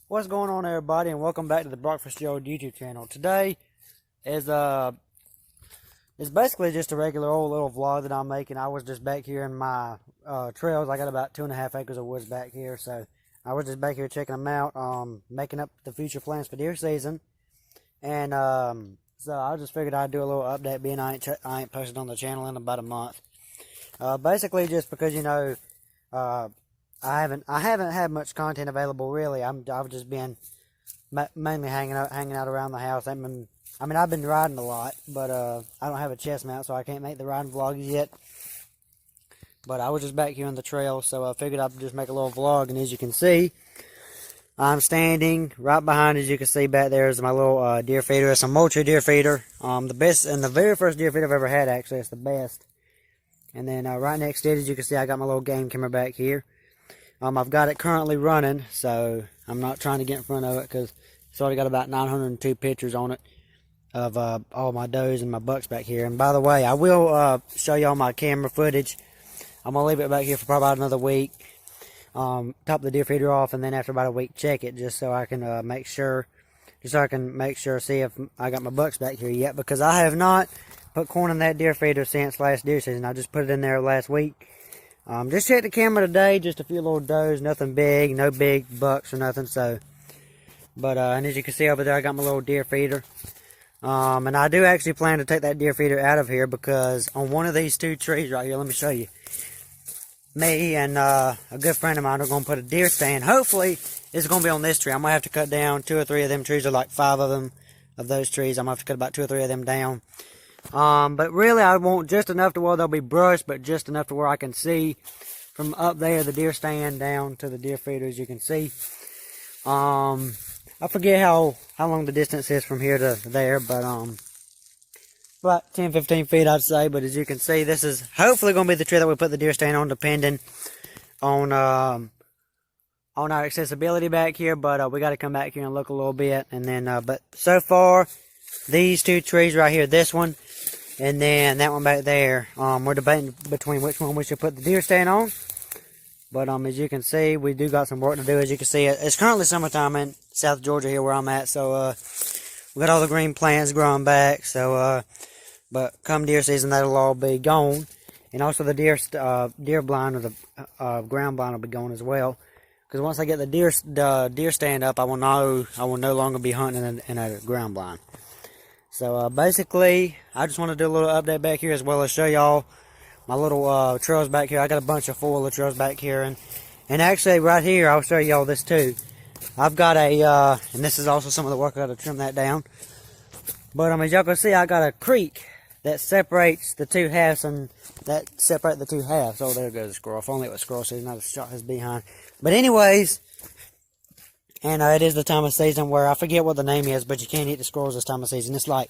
What's going on, everybody, and welcome back to the Breakfast Joe YouTube channel. Today is basically just a regular old little vlog that I'm making. I was just back here in my trails. I got about 2.5 acres of woods back here, so I was just back here checking them out, making up the future plans for deer season. And so I just figured I'd do a little update, being I ain't posted on the channel in about a month. Basically, just because I haven't had much content available, really. I've just been mainly hanging out around the house. I've been riding a lot, but I don't have a chest mount, so I can't make the riding vlogs yet. But I was just back here on the trail, so I figured I'd just make a little vlog. And as you can see, I'm standing right behind, as you can see back there, is my little deer feeder. It's a Moultrie deer feeder, the best and the very first deer feeder I've ever had. Actually, it's the best. And then right next to it, as you can see, I got my little game camera back here. I've got it currently running, so I'm not trying to get in front of it because it's already got about 902 pictures on it of all my does and my bucks back here. And by the way, I will show y'all my camera footage. I'm going to leave it back here for probably about another week. Top the deer feeder off, and then after about a week, check it just so I can make sure, see if I got my bucks back here yet, because I have not put corn in that deer feeder since last deer season. I just put it in there last week. Just checked the camera today, just a few little does, nothing big, no big bucks or nothing. So, but and as you can see over there, I got my little deer feeder. And I do actually plan to take that deer feeder out of here, because on one of these two trees right here, let me show you. Me and a good friend of mine are going to put a deer stand. Hopefully, it's going to be on this tree. I'm going to have to cut down 2 or 3 of them trees, or like 5 of them, of those trees. I'm going to have to cut about 2 or 3 of them down. But really, I want just enough to where there'll be brush, but just enough to where I can see from up there, the deer stand, down to the deer feeder, as you can see. I forget how long the distance is from here to there, but about 10-15 feet, I'd say. But as you can see, this is hopefully going to be the tree that we put the deer stand on, depending on our accessibility back here. But we got to come back here and look a little bit, and then but so far, these 2 trees right here, this one and then that one back there, we're debating between which one we should put the deer stand on. But as you can see, we do got some work to do. As you can see, it's currently summertime in South Georgia here where I'm at, so we got all the green plants growing back. So but come deer season, that'll all be gone, and also the deer blind, or the ground blind, will be gone as well. Because once I get the deer stand up, I will no longer be hunting in a ground blind. So basically, I just want to do a little update back here, as well as show y'all my little trails back here. I got a bunch of 4-wheeler trails back here, and actually right here, I'll show y'all this too. I've got a, and this is also some of the work. I got to trim that down. But as y'all can see, I got a creek that separates the 2 halves, and that separate the 2 halves. Oh, there goes the squirrel. If only it was squirrel season, I'd have shot his behind. But anyways, and it is the time of season where, I forget what the name is, but you can't eat the squirrels this time of season. It's like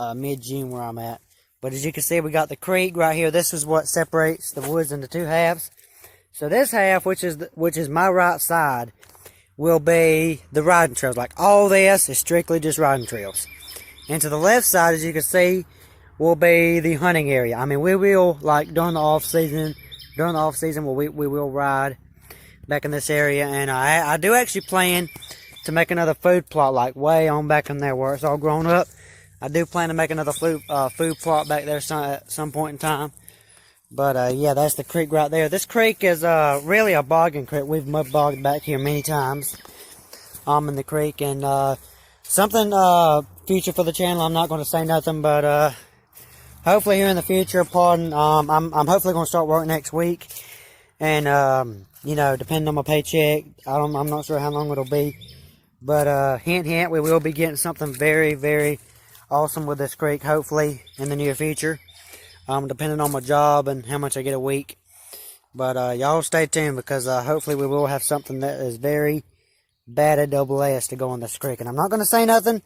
mid-June where I'm at. But as you can see, we got the creek right here. This is what separates the woods into 2 halves. So this half, which is my right side, will be the riding trails. Like, all this is strictly just riding trails. And to the left side, as you can see, will be the hunting area. I mean, we will, like, during the off season, we will ride back in this area. And I do actually plan to make another food plot, like way on back in there where it's all grown up. I do plan to make another food plot back there at some point in time. But yeah, that's the creek right there. This creek is really a bogging creek. We've mud bogged back here many times in the creek. And something future for the channel, I'm not going to say nothing, but hopefully here in the future, I'm hopefully going to start work next week. And depending on my paycheck, I'm not sure how long it'll be. But hint, hint, we will be getting something very, very awesome with this creek, hopefully in the near future, depending on my job and how much I get a week. But y'all stay tuned, because hopefully we will have something that is very bad at double S to go on this creek. And I'm not going to say nothing,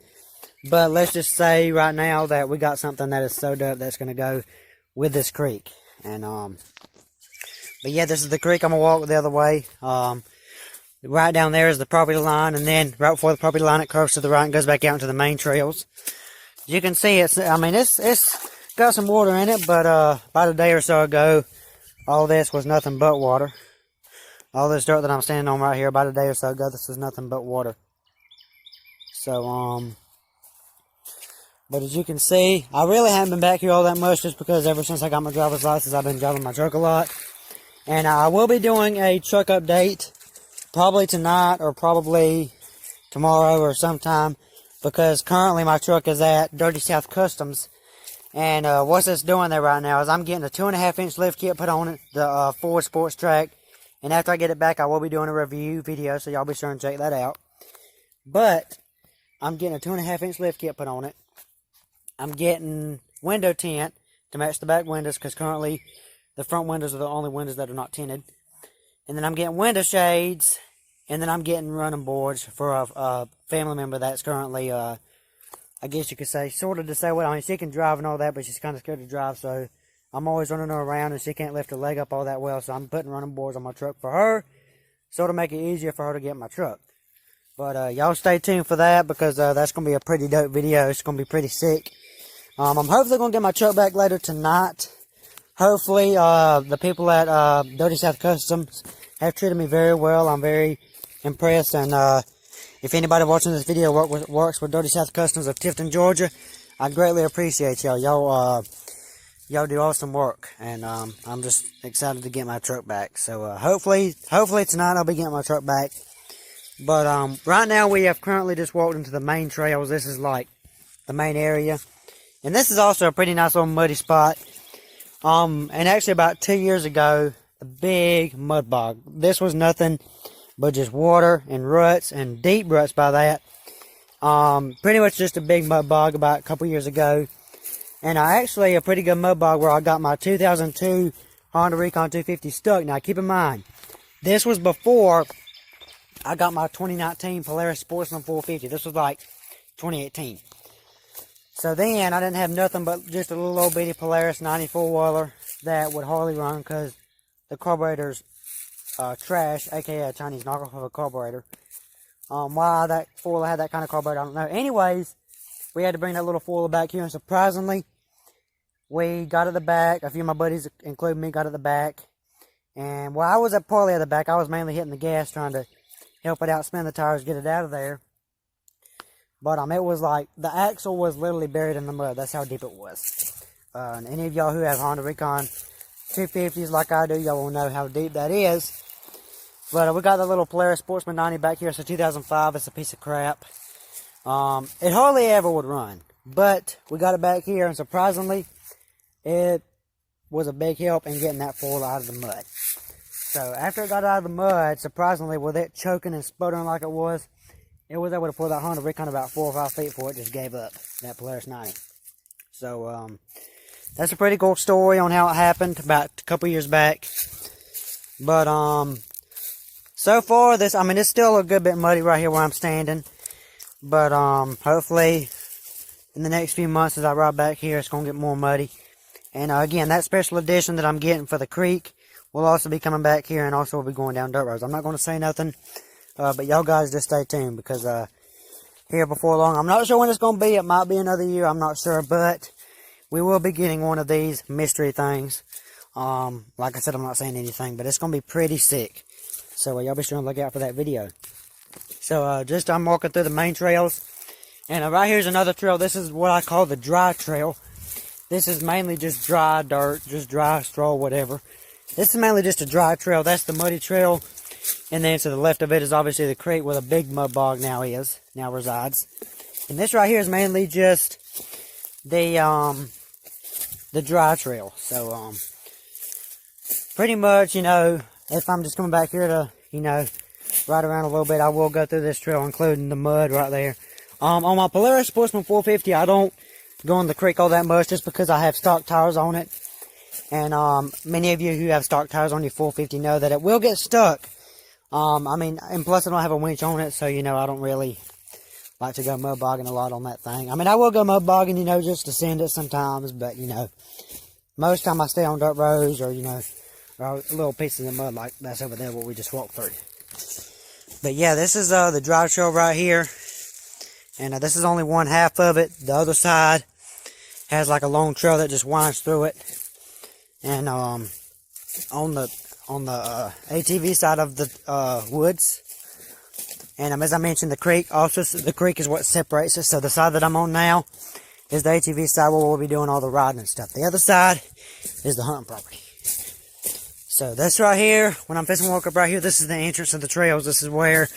but let's just say right now that we got something that is so dope that's going to go with this creek. And but yeah, this is the creek. I'm gonna walk the other way. Right down there is the property line, and then right before the property line, it curves to the right and goes back out into the main trails. You can see it's got some water in it, but about a day or so ago, all this was nothing but water. All this dirt that I'm standing on right here about a day or so ago, this is nothing but water. So, but as you can see, I really haven't been back here all that much just because ever since I got my driver's license, I've been driving my truck a lot. And I will be doing a truck update probably tonight or probably tomorrow or sometime, because currently my truck is at Dirty South Customs. And what's it's doing there right now is I'm getting a 2.5-inch lift kit put on it, the Ford Sports Track. And after I get it back, I will be doing a review video, so y'all be sure and check that out. But I'm getting a 2.5-inch lift kit put on it. I'm getting window tint to match the back windows, because currently the front windows are the only windows that are not tinted. And then I'm getting window shades, and then I'm getting running boards for a family member that's currently, I guess you could say, sort of disabled. I mean, she can drive and all that, but she's kind of scared to drive, so I'm always running her around, and she can't lift her leg up all that well, so I'm putting running boards on my truck for her, so to make it easier for her to get in my truck. But y'all stay tuned for that, because that's going to be a pretty dope video. It's going to be pretty sick. I'm hopefully going to get my truck back later tonight. Hopefully, the people at Dirty South Customs have treated me very well. I'm very impressed, and if anybody watching this video works with Dirty South Customs of Tifton, Georgia, I greatly appreciate y'all. Y'all do awesome work, and I'm just excited to get my truck back. So hopefully tonight I'll be getting my truck back. But right now we have currently just walked into the main trails. This is like the main area, and this is also a pretty nice little muddy spot. And actually about 2 years ago, a big mud bog. This was nothing but just water and ruts, and deep ruts by that. Pretty much just a big mud bog about a couple years ago. And actually a pretty good mud bog where I got my 2002 Honda Recon 250 stuck. Now keep in mind, this was before I got my 2019 Polaris Sportsman 450. This was like 2018. So then I didn't have nothing but just a little old bitty Polaris 94-wheeler that would hardly run because the carburetor's trash, aka a Chinese knockoff of a carburetor. Why that foiler had that kind of carburetor, I don't know. Anyways, we had to bring that little foiler back here, and surprisingly, we got at the back. A few of my buddies, including me, got at the back. And while I was at partly at the back, I was mainly hitting the gas, trying to help it out, spin the tires, get it out of there. But it was like, the axle was literally buried in the mud. That's how deep it was. And any of y'all who have Honda Recon 250s like I do, y'all will know how deep that is. But we got the little Polaris Sportsman 90 back here. It's a 2005. It's a piece of crap. It hardly ever would run. But we got it back here, and surprisingly, it was a big help in getting that foiler out of the mud. So after it got out of the mud, surprisingly, with it choking and sputtering like it was able to pull that Honda Recon about 4 or 5 feet before it just gave up, that Polaris 90. So, that's a pretty cool story on how it happened about a couple years back. But, so far, it's still a good bit muddy right here where I'm standing. But, hopefully, in the next few months as I ride back here, it's going to get more muddy. And, again, that special edition that I'm getting for the creek will also be coming back here, and also will be going down dirt roads. I'm not going to say nothing. But y'all guys just stay tuned, because here before long, I'm not sure when it's going to be. It might be another year, I'm not sure, but we will be getting one of these mystery things. Like I said, I'm not saying anything, but it's going to be pretty sick. So y'all be sure to look out for that video. So I'm walking through the main trails, and right here's another trail. This is what I call the dry trail. This is mainly just dry dirt, just dry straw, whatever. This is mainly just a dry trail. That's the muddy trail. And then to the left of it is obviously the creek where the big mud bog now resides. And this right here is mainly just the dry trail. So, pretty much, if I'm just coming back here to, ride around a little bit, I will go through this trail, including the mud right there. On my Polaris Sportsman 450, I don't go in the creek all that much just because I have stock tires on it. And, many of you who have stock tires on your 450 know that it will get stuck. And plus I don't have a winch on it, so, I don't really like to go mud bogging a lot on that thing. I will go mud bogging, just to send it sometimes, but, most time I stay on dirt roads or, or little pieces of mud like that's over there what we just walked through. But yeah, this is, the dry trail right here, and this is only one half of it. The other side has like a long trail that just winds through it, and, on on the ATV side of the woods. And as I mentioned, the creek is what separates us. So the side that I'm on now is the ATV side where we'll be doing all the riding and stuff. The other side is the hunting property. So this right here, when I'm fixing to walk up right here, this is the entrance of the trails. This is where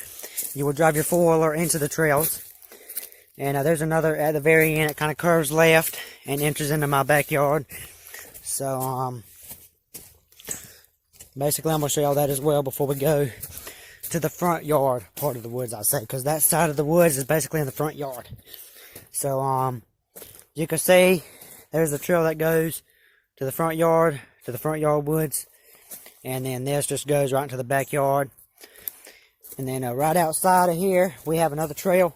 you will drive your four-wheeler into the trails. And there's another at the very end. It kind of curves left and enters into my backyard. So basically I'm going to show y'all that as well before we go to the front yard part of the woods, I say, because that side of the woods is basically in the front yard. So you can see there's the trail that goes to the front yard woods, and then this just goes right into the backyard. And then right outside of here we have another trail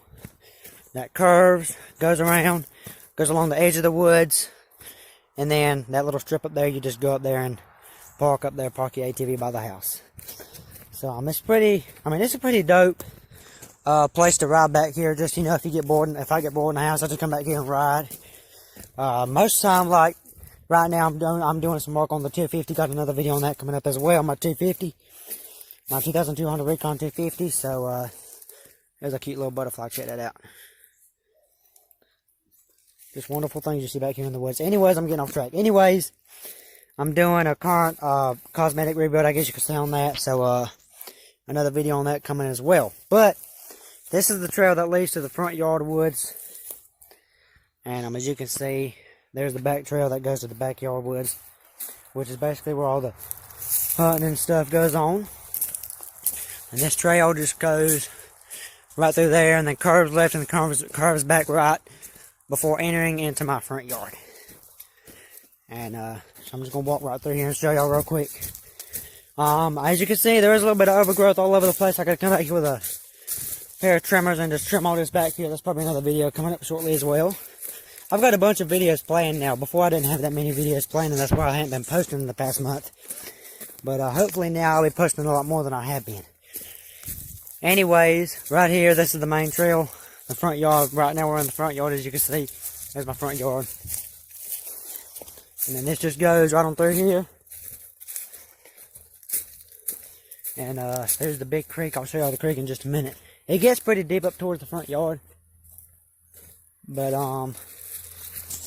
that curves, goes around, goes along the edge of the woods, and then that little strip up there, you just go up there and park your ATV by the house. So it's a pretty dope place to ride back here. Just, if I get bored in the house, I just come back here and ride. Most of the time, like right now, I'm doing some work on the 250. Got another video on that coming up as well. My 250, my 2200 Recon 250. So there's a cute little butterfly. Check that out. Just wonderful things you see back here in the woods. Anyways, I'm getting off track. Anyways, I'm doing a current cosmetic rebuild, I guess you could say, on that. So another video on that coming as well. But this is the trail that leads to the front yard woods. And as you can see, there's the back trail that goes to the backyard woods, which is basically where all the hunting and stuff goes on. And this trail just goes right through there and then curves left and curves back right before entering into my front yard. And so I'm just going to walk right through here and show y'all real quick. As you can see, there is a little bit of overgrowth all over the place. I could come back here with a pair of trimmers and just trim all this back here. That's probably another video coming up shortly as well. I've got a bunch of videos planned now. Before I didn't have that many videos planned, and that's why I haven't been posting in the past month. But hopefully now I'll be posting a lot more than I have been. Anyways, right here, this is the main trail. The front yard. Right now we're in the front yard, as you can see. There's my front yard. And then this just goes right on through here. And there's the big creek. I'll show y'all the creek in just a minute. It gets pretty deep up towards the front yard. But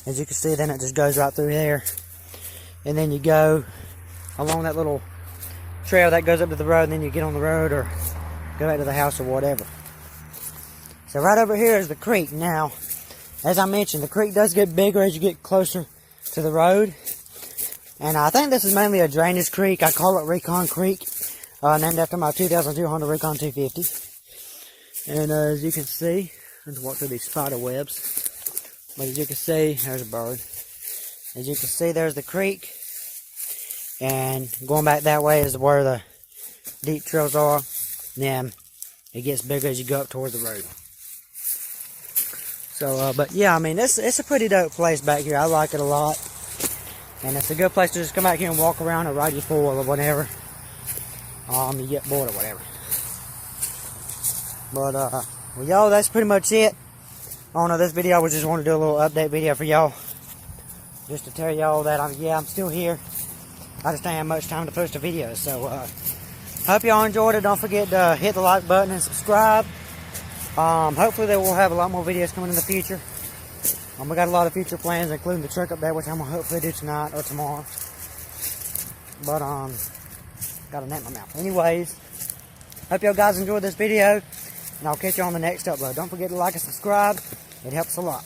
as you can see, then it just goes right through there. And then you go along that little trail that goes up to the road, and then you get on the road or go back to the house or whatever. So right over here is the creek. Now, as I mentioned, the creek does get bigger as you get closer to the road. And I think this is mainly a drainage creek. I call it Recon Creek, named after my 2200 Recon 250. And as you can see, let's walk through these spider webs. But as you can see, there's a bird. As you can see, there's the creek. And going back that way is where the deep trails are. Then it gets bigger as you go up towards the road. So, but yeah, it's a pretty dope place back here. I like it a lot. And it's a good place to just come back here and walk around or ride your four-wheeler or whatever. You get bored or whatever. But, well, y'all, that's pretty much it. This video, I just want to do a little update video for y'all. Just to tell y'all that, I'm still here. I just don't have much time to post a video. So, hope y'all enjoyed it. Don't forget to hit the like button and subscribe. Hopefully they will have a lot more videos coming in the future. We got a lot of future plans, including the truck up there, which I'm going to hopefully do tonight or tomorrow. But, got a net in my mouth. Anyways, hope y'all guys enjoyed this video, and I'll catch you on the next upload. Don't forget to like and subscribe. It helps a lot.